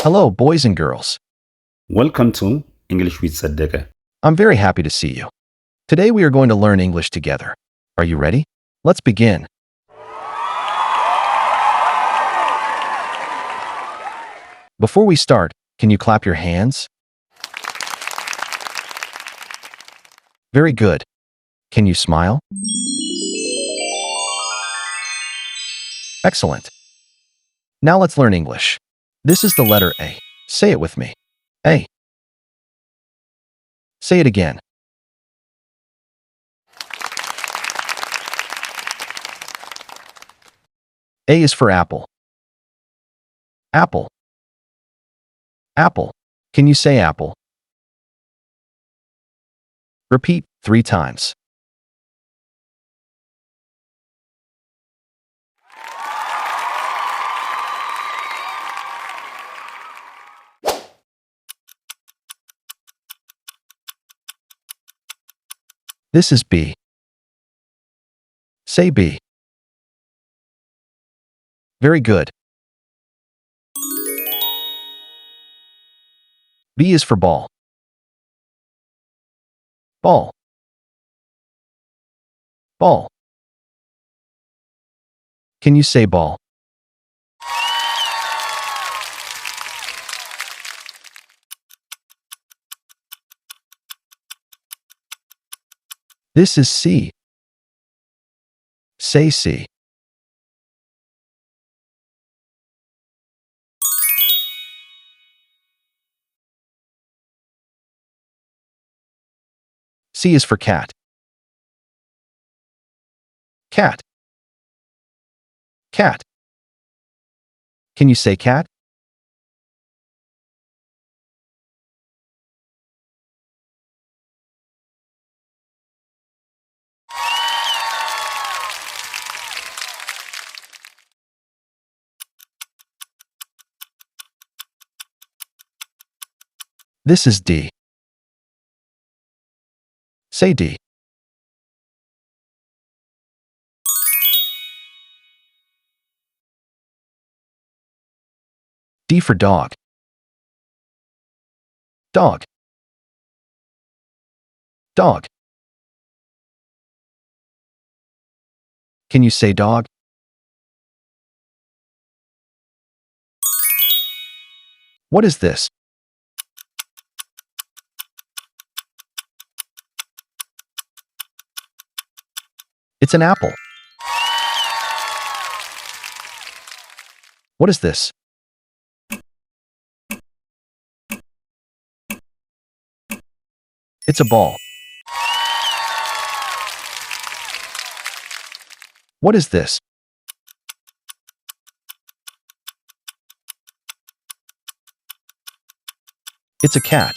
Hello, boys and girls. Welcome to English with Tsedeke. I'm very happy to see you. Today we are going to learn English together. Are you ready? Let's begin. Before we start, can you clap your hands? Very good. Can you smile? Excellent. Now let's learn English. This is the letter A. Say it with me. A. Say it again. A is for apple. Apple. Apple. Can you say apple? Repeat 3 times. This is B. Say B. Very good. B is for ball. Ball. Ball. Can you say ball? This is C. Say C. C is for cat. Cat. Cat. Can you say cat? This is D. Say D. D for dog. Dog. Dog. Can you say dog? What is this? It's an apple. What is this? It's a ball. What is this? It's a cat.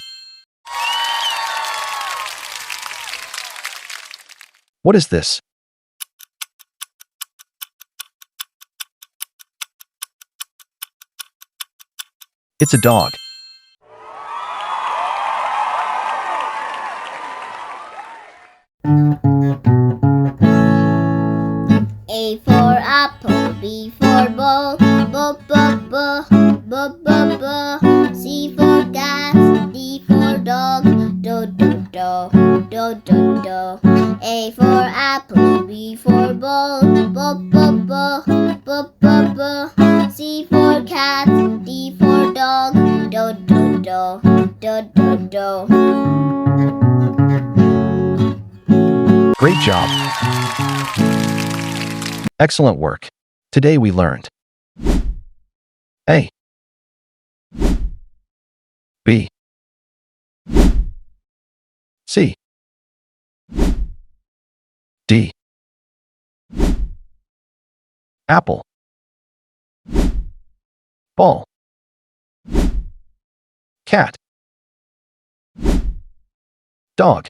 What is this? It's a dog. A for apple, B for ball, B, B, B, B, B, B. C for cat, D for dog, do, do, do, do, do, do. A for apple, B for ball, B, B, B, B, B, B. C for cat, D for dog, do, do, do, do, do, do. Great job. Excellent work. Today we learned A. B. C. D. Apple. Ball. Cat. Dog.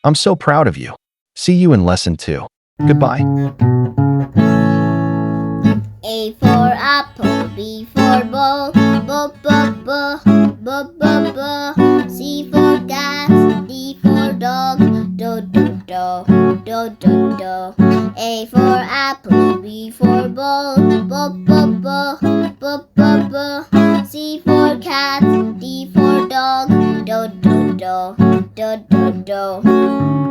I'm so proud of you. See you in lesson 2. Goodbye. A for apple, B for ball, B, B, B, B, B, B. C for cat, D for dog, do, do, do, do, do, do. A for apple, B for ball, B, B, B, B, B, B. C for cat, D for dog, do, do, do, do, do, do.